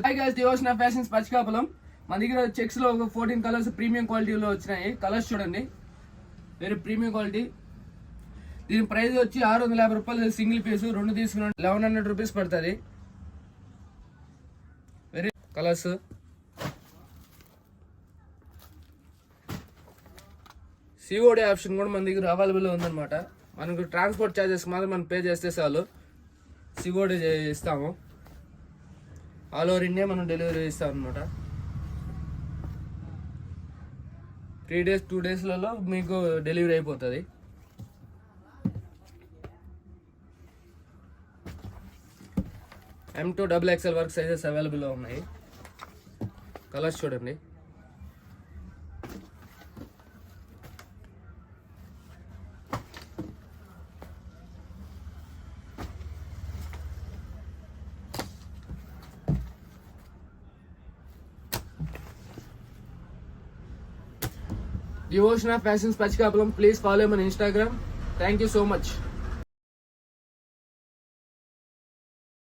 Hi guys, devotional fashions పచ్చికాపులం. మన దగ్గర చెక్స్ లో ఒక 14 కలర్స్ ప్రీమియం క్వాలిటీలో వచ్చినాయి. కలర్స్ చూడండి, వెరీ ప్రీమియం క్వాలిటీ. దీని ప్రైస్ వచ్చి 650 రూపాయలు సింగిల్ పీస్. 2 తీసుకున్న 1100 రూపీస్ పడుతుంది. Very colours. సిఓడి ఆప్షన్ కూడా మన దగ్గర అవైలబుల్ ఉందన్నమాట. మనకు ట్రాన్స్పోర్ట్ ఛార్జెస్ మాత్రం మనం పే చేస్తే చాలు, సిఓడి ఇస్తాము. ఆల్ ఓవర్ ఇండియా మనం డెలివరీ ఇస్తాం అనమాట. 3 days 2 daysలలో మీకు డెలివరీ అయిపోతుంది. M2 XXL వరకు సైజెస్ అవైలబుల్లో ఉన్నాయి. కలర్స్ చూడండి. Devotional Fashions Pachikapulam. Please follow me on Instagram. Thank you so much.